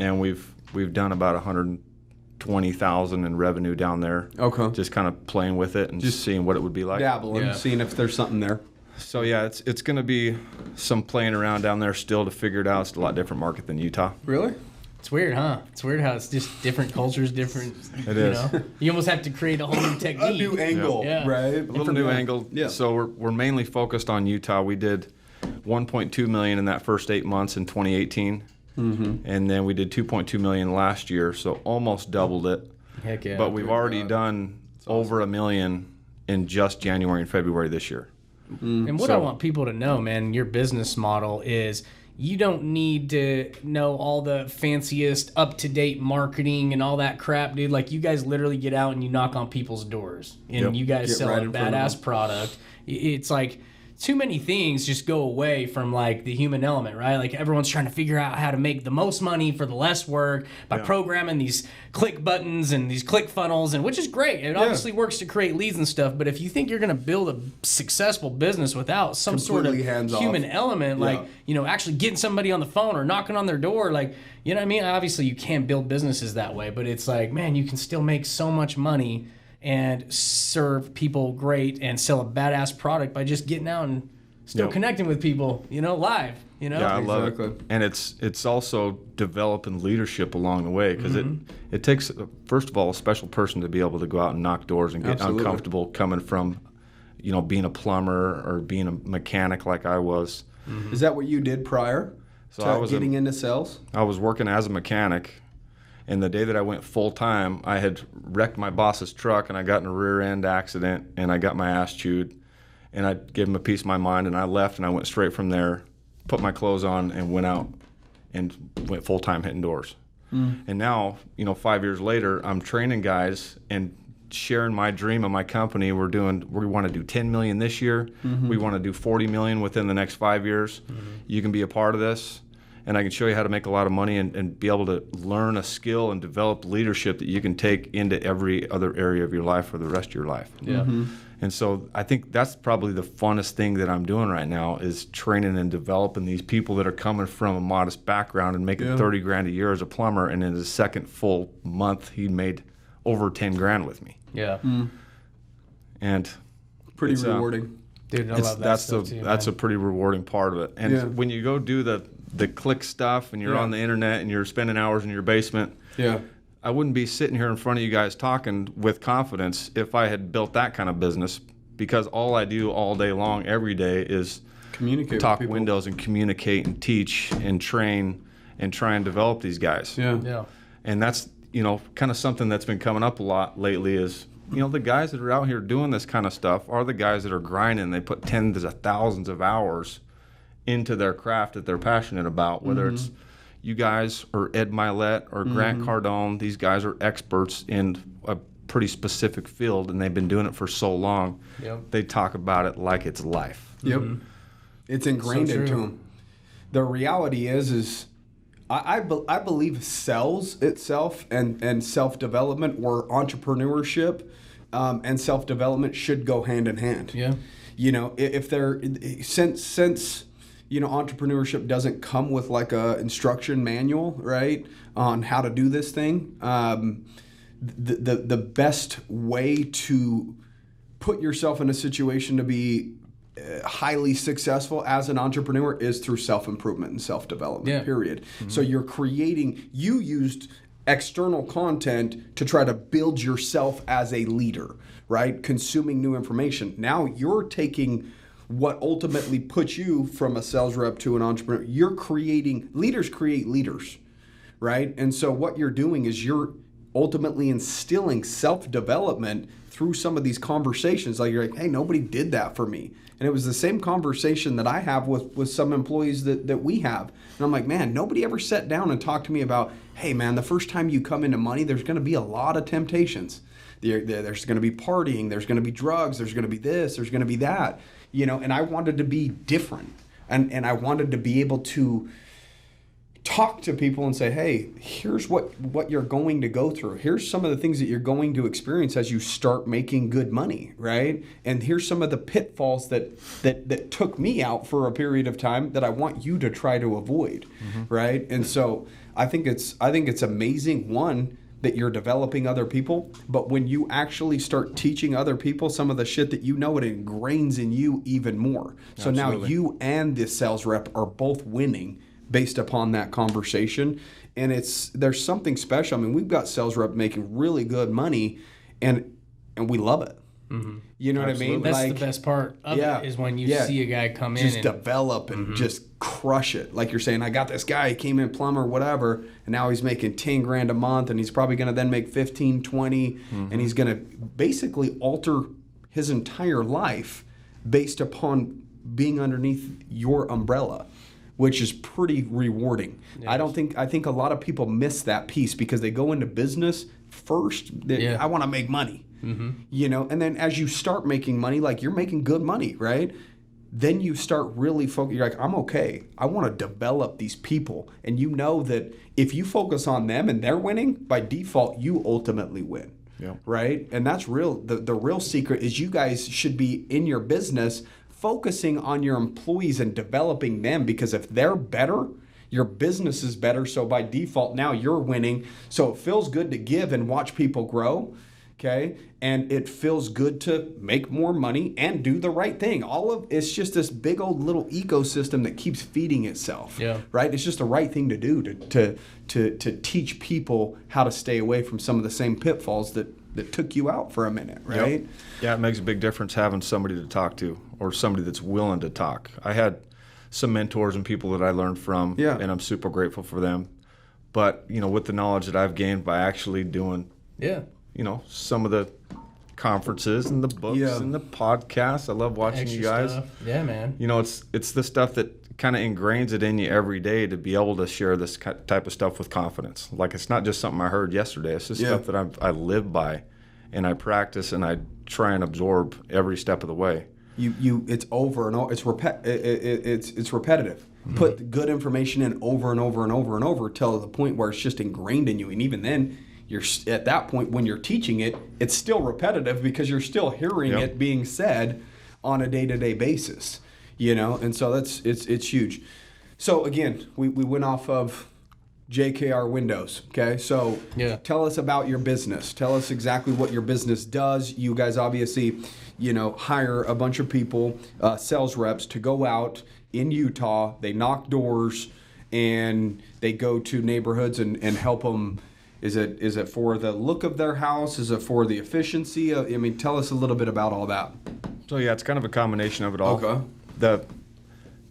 and we've done about 120,000 in revenue down there. Okay. Just kind of playing with it and just seeing what it would be like. Dabbling, seeing if there's something there. So yeah, it's going to be some playing around down there still to figure it out. It's a lot different market than Utah. Really? It's weird, huh? It's weird how it's just different cultures, different. It is. You almost have to create a whole new technique. A new angle, right? A little new angle. Yeah. So we're mainly focused on Utah. We did 1.2 million in that first 8 months in 2018, and then we did 2.2 million last year. So almost doubled it. Heck yeah! But we've already done over $1 million in just January and February this year. And what I want people to know, man, your business model is. You don't need to know all the fanciest up-to-date marketing and all that crap, dude. Like, you guys literally get out and you knock on people's doors. And you guys sell a badass product. It's like, too many things just go away from, like, the human element, right? Like, everyone's trying to figure out how to make the most money for the less work by programming these click buttons and these click funnels, and which is great. It obviously works to create leads and stuff, but if you think you're going to build a successful business without some sort of human element, like, actually getting somebody on the phone or knocking on their door, like, you know what I mean? Obviously, you can't build businesses that way, but it's like, man, you can still make so much money and serve people great and sell a badass product by just getting out and still Yep. connecting with people, live, Yeah, I love Exactly. it. And it's also developing leadership along the way, because it takes, first of all, a special person to be able to go out and knock doors and get Absolutely. uncomfortable coming from, being a plumber or being a mechanic like I was. Is that what you did prior So to I was getting into sales? I was working as a mechanic, and the day that I went full time, I had wrecked my boss's truck, and I got in a rear end accident, and I got my ass chewed, and I gave him a piece of my mind, and I left, and I went straight from there, put my clothes on, and went out and went full time hitting doors. And now, 5 years later, I'm training guys and sharing my dream of my company. We want to do 10 million this year. We want to do 40 million within the next 5 years. You can be a part of this, and I can show you how to make a lot of money and be able to learn a skill and develop leadership that you can take into every other area of your life for the rest of your life. Yeah. And so I think that's probably the funnest thing that I'm doing right now, is training and developing these people that are coming from a modest background and making 30 grand a year as a plumber. And in his second full month, he made over 10 grand with me. Yeah. And Pretty it's, rewarding. Dude, I love that that's stuff too, that's a man. pretty rewarding part of it. And when you go do the click stuff and you're on the internet and you're spending hours in your basement, Yeah. I wouldn't be sitting here in front of you guys talking with confidence if I had built that kind of business, because all I do all day long, every day, is Communicate talk with people. Windows and communicate and teach and train and try and develop these guys. Yeah. Yeah. And that's, kind of something that's been coming up a lot lately is, the guys that are out here doing this kind of stuff are the guys that are grinding. They put tens of thousands of hours into their craft that they're passionate about, whether it's you guys or Ed Milet or Grant Cardone. These guys are experts in a pretty specific field, and they've been doing it for so long. Yep. They talk about it like it's life. Yep. It's ingrained So true. into them. The reality is I believe sales itself and self-development, or entrepreneurship and self-development, should go hand in hand. Yeah. If they're, since entrepreneurship doesn't come with like a instruction manual, right, on how to do this thing, the best way to put yourself in a situation to be highly successful as an entrepreneur is through self-improvement and self-development, period. So you used external content to try to build yourself as a leader, right? Consuming new information. Now you're taking what ultimately puts you from a sales rep to an entrepreneur. Leaders create leaders, right? And so what you're doing is you're ultimately instilling self-development through some of these conversations. Like, you're like, hey, nobody did that for me. And it was the same conversation that I have with some employees that we have. And I'm like, man, nobody ever sat down and talked to me about, hey, man, the first time you come into money, there's going to be a lot of temptations. There's going to be partying. There's going to be drugs. There's going to be this. There's going to be that. And I wanted to be different. And I wanted to be able to talk to people and say, hey, here's what you're going to go through. Here's some of the things that you're going to experience as you start making good money, right? And here's some of the pitfalls that took me out for a period of time that I want you to try to avoid, right? And so I think it's amazing, one, that you're developing other people, but when you actually start teaching other people some of the shit that it ingrains in you even more. So now you and the sales rep are both winning based upon that conversation. And there's something special. I mean, we've got sales rep making really good money, and we love it. You know what I mean? That's the best part of it, is when you see a guy come in just and develop and just crush it. Like you're saying, I got this guy, he came in plumber, whatever, and now he's making 10 grand a month, and he's probably going to then make 15, 20, and he's going to basically alter his entire life based upon being underneath your umbrella, which is pretty rewarding. I think a lot of people miss that piece because they go into business first. I want to make money. And then as you start making money, like you're making good money, right? Then you start really focusing. You're like, I'm okay. I want to develop these people. And you know that if you focus on them and they're winning, by default, you ultimately win. Yeah. Right? And that's real. The real secret is you guys should be in your business focusing on your employees and developing them, because if they're better, your business is better. So by default, now you're winning. So it feels good to give and watch people grow. Okay, and it feels good to make more money and do the right thing. All of it's just this big old little ecosystem that keeps feeding itself. Yeah. Right. It's just the right thing to do to teach people how to stay away from some of the same pitfalls that took you out for a minute. Right. Yep. Yeah, it makes a big difference having somebody to talk to or somebody that's willing to talk. I had some mentors and people that I learned from, and I'm super grateful for them. But with the knowledge that I've gained by actually doing, some of the conferences and the books and the podcasts. I love watching Extra you guys. stuff. Yeah, man. It's the stuff that kind of ingrains it in you every day to be able to share this type of stuff with confidence. Like, it's not just something I heard yesterday. It's just stuff that I live by, and I practice, and I try and absorb every step of the way. It's over and over. It's repetitive. Mm-hmm. Put good information in over and over and over and over till the point where it's just ingrained in you. And even then, you're at that point when you're teaching it, it's still repetitive because you're still hearing it being said on a day-to-day basis, and so it's huge. So again, we went off of JKR Windows. Okay, so tell us about your business. Tell us exactly what your business does. You guys obviously, hire a bunch of people, sales reps, to go out in Utah. They knock doors and they go to neighborhoods and help them. Is it for the look of their house? Is it for the efficiency? Tell us a little bit about all that. So it's kind of a combination of it all. Okay. The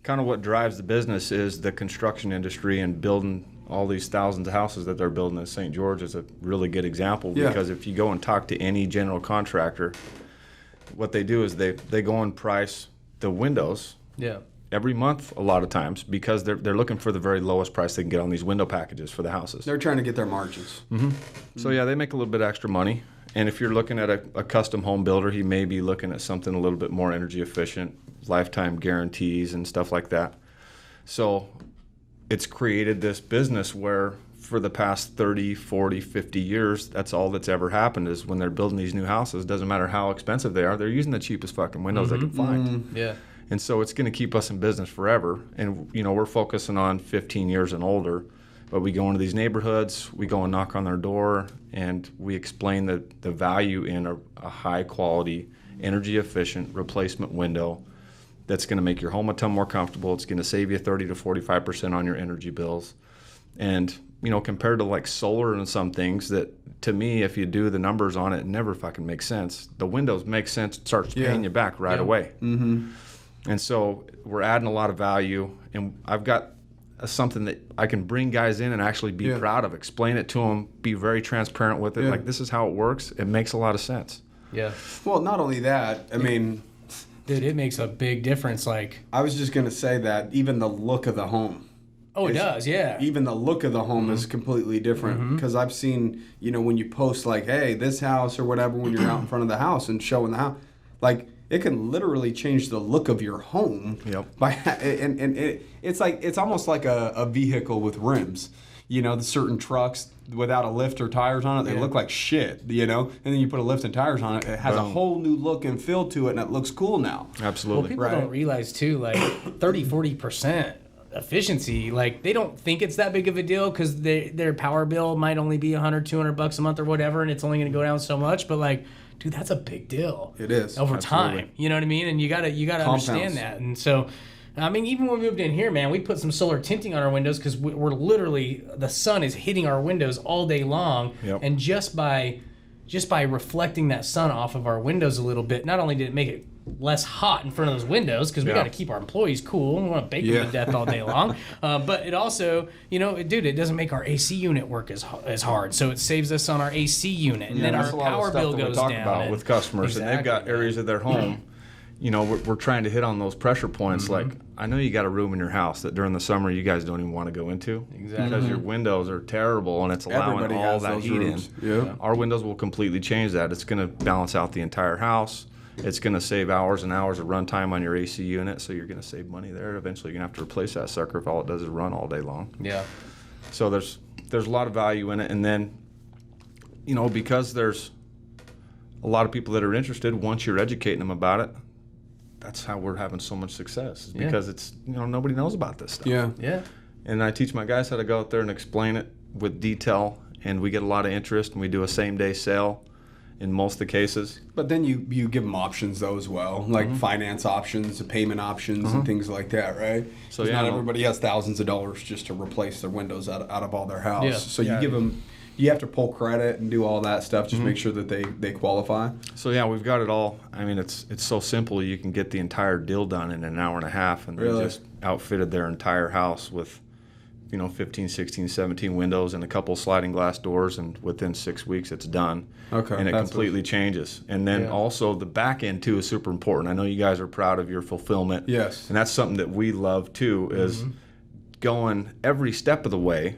kind of what drives the business is the construction industry and building all these thousands of houses that they're building in St. George is a really good example, because if you go and talk to any general contractor, what they do is they go and price the windows. Yeah. Every month, a lot of times, because they're looking for the very lowest price they can get on these window packages for the houses. They're trying to get their margins. Mm-hmm. So they make a little bit extra money. And if you're looking at a custom home builder, he may be looking at something a little bit more energy efficient, lifetime guarantees and stuff like that. So it's created this business where for the past 30, 40, 50 years, that's all that's ever happened is when they're building these new houses, doesn't matter how expensive they are, they're using the cheapest fucking windows they can find. Mm-hmm. Yeah. And so it's going to keep us in business forever. And, we're focusing on 15 years and older. But we go into these neighborhoods, we go and knock on their door, and we explain the value in a high-quality, energy-efficient replacement window that's going to make your home a ton more comfortable. It's going to save you 30 to 45% on your energy bills. And, compared to like solar and some things that, to me, if you do the numbers on it, it never fucking makes sense. The windows make sense. It starts paying you back right away. Mm-hmm. And so we're adding a lot of value, and I've got something that I can bring guys in and actually be proud of, explain it to them, be very transparent with it. Like, this is how it works. It makes a lot of sense. Yeah. Well, not only that, dude, it makes a big difference. Like, I was just going to say that even the look of the home. Oh, it does, yeah. Even the look of the home is completely different, because I've seen, when you post like, hey, this house or whatever, when you're out in front of the house and showing the house, like, it can literally change the look of your home. Yep. It's almost like a vehicle with rims. The certain trucks without a lift or tires on it, they look like shit, and then you put a lift and tires on it, it has a whole new look and feel to it, and it looks cool now. Absolutely. Well, people don't realize too, like 30-40% efficiency, like they don't think it's that big of a deal because their power bill might only be $100-200 a month or whatever, and it's only going to go down so much. But like, dude, that's a big deal. It is over Absolutely. time. You know what I mean? And you gotta understand that. And so, even when we moved in here, man, we put some solar tinting on our windows because we're literally, the sun is hitting our windows all day long, and just by reflecting that sun off of our windows a little bit, not only did it make it less hot in front of those windows because we got to keep our employees cool. We want to bake them to death all day long. But it also, it doesn't make our AC unit work as hard. So it saves us on our AC unit, and then our power bill goes down. We talk about with customers, and they've got areas of their home. We're trying to hit on those pressure points. Like, I know you got a room in your house that during the summer you guys don't even want to go into because your windows are terrible and it's allowing all that heat in. Yeah. Our windows will completely change that. It's going to balance out the entire house. It's going to save hours and hours of runtime on your AC unit, so you're going to save money there. Eventually, you're going to have to replace that sucker if all it does is run all day long. Yeah. So there's a lot of value in it, and then, because there's a lot of people that are interested, once you're educating them about it, that's how we're having so much success. Because it's nobody knows about this stuff. Yeah. Yeah. And I teach my guys how to go out there and explain it with detail, and we get a lot of interest, and we do a same-day sale. in most of the cases. But then you give them options though as well, like finance options, payment options, and things like that, right? So 'Cause yeah, not everybody has thousands of dollars just to replace their windows out of all their house. Yeah. So you give them, you have to pull credit and do all that stuff. Just make sure that they qualify. So yeah, we've got it all. I mean, it's so simple. You can get the entire deal done in an hour and a half, and they Really? just outfitted their entire house with, 15, 16, 17 windows and a couple sliding glass doors, and within 6 weeks it's done. Okay, And it that's completely changes. And then also the back end too is super important. I know you guys are proud of your fulfillment. Yes. And that's something that we love too, is going every step of the way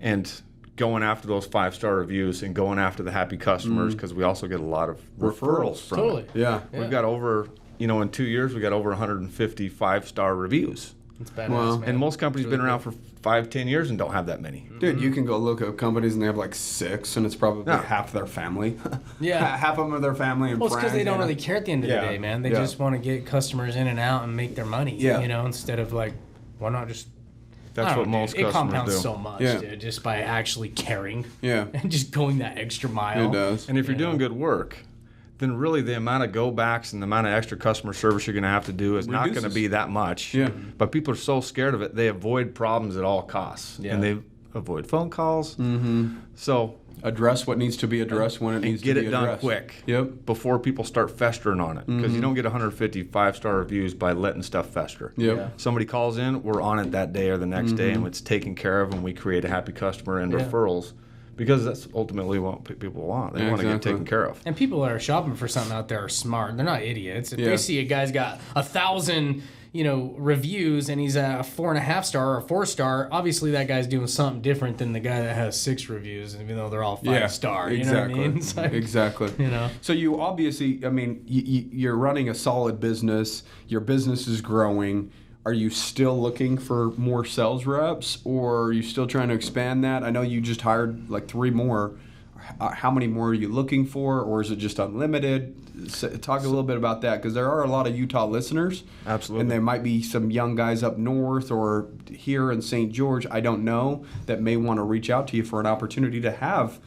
and going after those 5-star reviews and going after the happy customers, because we also get a lot of referrals from Totally. it. Yeah. We've got over, in 2 years, we got over 150 5-star reviews. It's badass, Wow. man. And most companies been around for 5-10 years and don't have that many. Dude, you can go look at companies and they have like 6, and it's probably half their family. Yeah. Half of them are their family and Well, it's friends. because they don't you know? really care at the end of the Yeah. day, man. They Yeah. just want to get customers in and out and make their money. Yeah. Instead of like, why not just? I That's don't what know, most dude. It customers compounds do. so much, Yeah. dude, just by actually caring. Yeah. And just going that extra mile. It does. And if you're doing good work, then really the amount of go backs and the amount of extra customer service you're going to have to do is not going to Reduces. be that much. Yeah. But people are so scared of it, they avoid problems at all costs. Yeah. And they avoid phone calls. Mm-hmm. So Address what needs to be addressed when it and needs get to be it done addressed. quick. Yep. Before people start festering on it. Because you don't get 150 5-star reviews by letting stuff fester. Yep. Yeah. Somebody calls in, we're on it that day or the next day, and it's taken care of, and we create a happy customer and referrals, because that's ultimately what people want. They Yeah, want to get exactly. taken care of. And people that are shopping for something out there are smart. They're not idiots. If Yeah. they see a guy's got 1,000, reviews and he's a 4.5 star or 4-star, obviously that guy's doing something different than the guy that has 6 reviews, even though they're all 5-star. You know what I mean? It's like, Exactly. So you obviously, I mean, you're running a solid business. Your business is growing. Are you still looking for more sales reps, or are you still trying to expand that? I know you just hired like 3 more. How many more are you looking for, or is it just unlimited? Talk a little bit about that, because there are a lot of Utah listeners. Absolutely. And there might be some young guys up north or here in St. George, I don't know, that may want to reach out to you for an opportunity to have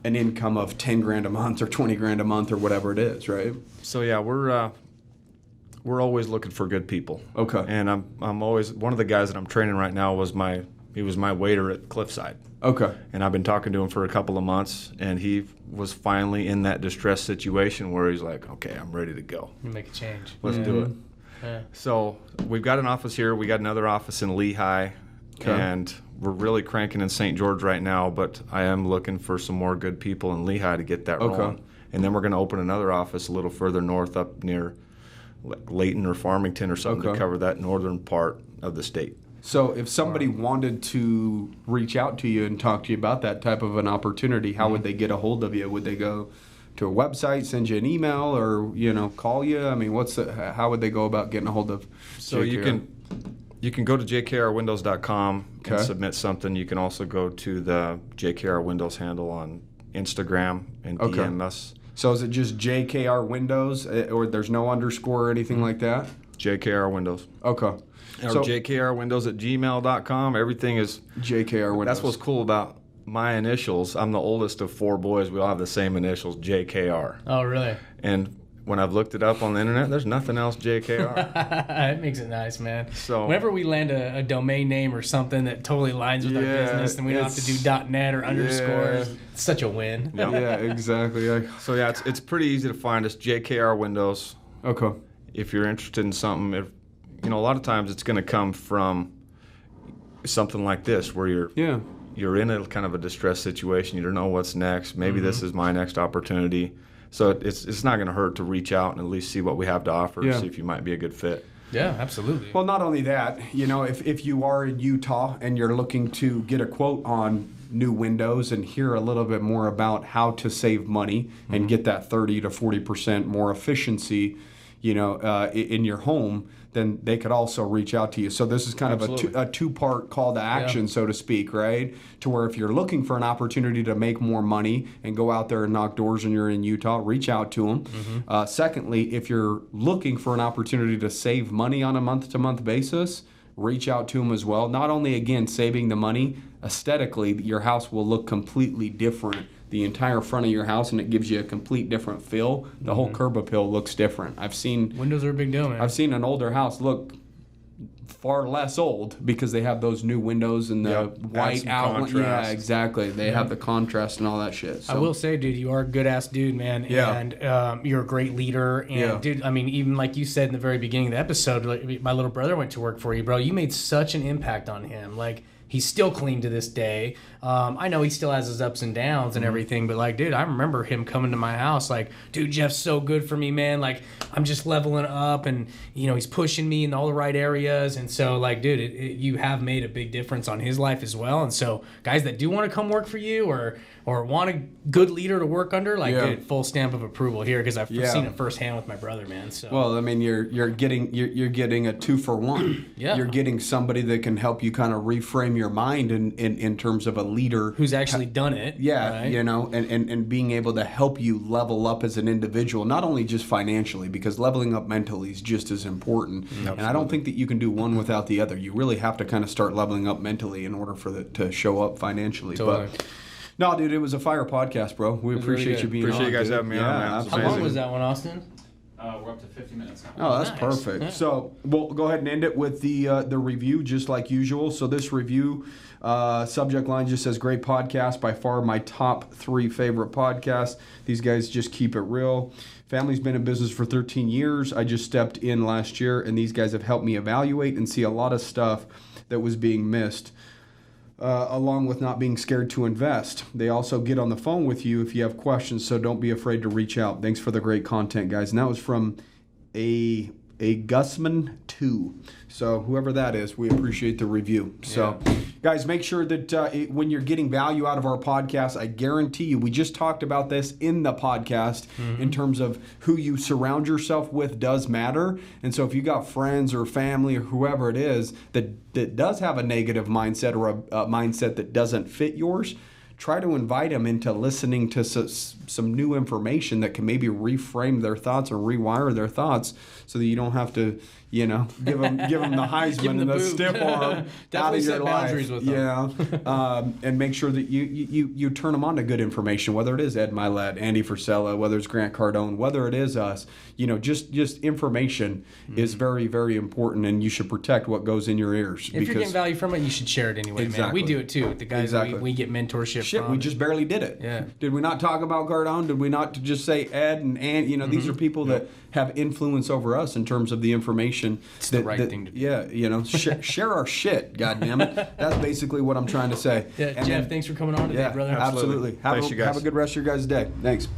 an income of 10 grand a month or 20 grand a month or whatever it is, right? So yeah, we're always looking for good people. Okay. And I'm always, one of the guys that I'm training right now was my waiter at Cliffside. Okay. And I've been talking to him for a couple of months, and he was finally in that distressed situation where he's like, okay, I'm ready to go. you make a change. Let's do it. Yeah. So we've got an office here. We got another office in Lehigh, and we're really cranking in St. George right now, but I am looking for some more good people in Lehigh to get that rolling. And then we're going to open another office a little further north, up near Layton or Farmington or something, Okay. to cover that northern part of the state. So if somebody wanted to reach out to you and talk to you about that type of an opportunity, how would they get a hold of you? Would they go to a website, send you an email, or call you? I mean, how would they go about getting a hold of? So JKR? you can go to jkrwindows.com Okay. and submit something. You can also go to the JKR Windows handle on Instagram and Okay. DM us. So is it just JKR Windows, or there's no underscore or anything like that? JKR Windows. Okay. Or So jkrwindows@gmail.com. Everything is. JKR Windows. That's what's cool about my initials. I'm the oldest of 4 boys. We all have the same initials, JKR. Oh, really? And when I've looked it up on the internet, there's nothing else JKR. It makes it nice, man. So- whenever we land a domain name or something that totally aligns with our Yeah, business, then we don't have to do .net or underscores. It's such a win. Yeah. Yeah, exactly. So yeah, it's pretty easy to find us, JKR Windows. Okay. If you're interested in something, a lot of times it's going to come from something like this, where you're in a kind of a distressed situation. You don't know what's next. Maybe this is my next opportunity. So it's not going to hurt to reach out and at least see what we have to offer, Yeah. see if you might be a good fit. Yeah, absolutely. Well, not only that, if you are in Utah and you're looking to get a quote on new windows and hear a little bit more about how to save money and get that 30 to 40% more efficiency, in your home, then they could also reach out to you. So this is kind Absolutely. of a two-part call to action, so to speak, right? To where if you're looking for an opportunity to make more money and go out there and knock doors and you're in Utah, reach out to them. Secondly, if you're looking for an opportunity to save money on a month-to-month basis, reach out to them as well. Not only, again, saving the money, aesthetically, your house will look completely different the entire front of your house, and it gives you a complete different feel. The whole curb appeal looks different. Windows are a big deal, man. I've seen an older house look far less old because they have those new windows and the white outline. Yeah, exactly. They have the contrast and all that shit. So. I will say, dude, you are a good ass dude, man. And you're a great leader. And dude, I mean, even like you said in the very beginning of the episode, like, my little brother went to work for you, bro. You made such an impact on him. Like, he's still clean to this day. I know he still has his ups and downs and everything, but like, dude, I remember him coming to my house like, dude, Jeff's so good for me, man. Like, I'm just leveling up, and you know, he's pushing me in all the right areas. And so, like, dude, you have made a big difference on his life as well. And so, guys that do want to come work for you or want a good leader to work under, like, dude, full stamp of approval here, because I've seen it firsthand with my brother, man. So, well, I mean, you're getting a 2-for-1. You're getting somebody that can help you kind of reframe your mind in terms of a leader who's actually done it. Right? You know, and being able to help you level up as an individual, not only just financially, because leveling up mentally is just as important. And I don't think that you can do one without the other. You really have to kind of start leveling up mentally in order for it to show up financially. Totally. But no, dude, it was a fire podcast, bro. We appreciate you being on. Appreciate you guys having me on, man. How long was that one, Austin? We're up to 50 minutes now. Oh, that's perfect. Yeah. So we'll go ahead and end it with the review, just like usual. So this review subject line just says, "Great podcast, by far my top 3 favorite podcasts. These guys just keep it real. Family's been in business for 13 years. I just stepped in last year, and these guys have helped me evaluate and see a lot of stuff that was being missed." Along with not being scared to invest. They also get on the phone with you if you have questions, so don't be afraid to reach out. Thanks for the great content, guys. And that was from a Gusman 2. So whoever that is, we appreciate the review. So guys, make sure that when you're getting value out of our podcast, I guarantee you, we just talked about this in the podcast in terms of who you surround yourself with does matter. And so if you got friends or family or whoever it is that does have a negative mindset or a mindset that doesn't fit yours, try to invite them into listening to some new information that can maybe reframe their thoughts or rewire their thoughts, so that you don't have to, you know, give them the Heisman and the stiff arm out of your life. With them. And make sure that you turn them on to good information, whether it is Ed Milet, Andy Frisella, whether it's Grant Cardone, whether it is us. You know, just information is very, very important, and you should protect what goes in your ears. If you're getting value from it, you should share it anyway, man. We do it too. The guys we get mentorship from. We just barely did it. Yeah. Did we not talk about Cardone? Did we not just say Ed and you know, these are people that have influence over us in terms of the information. It's the right thing to do. Yeah, you know, share our shit, goddammit. That's basically what I'm trying to say. Yeah, and Jeff, thanks for coming on today, brother. Absolutely. Have a good rest of your guys' day. Thanks.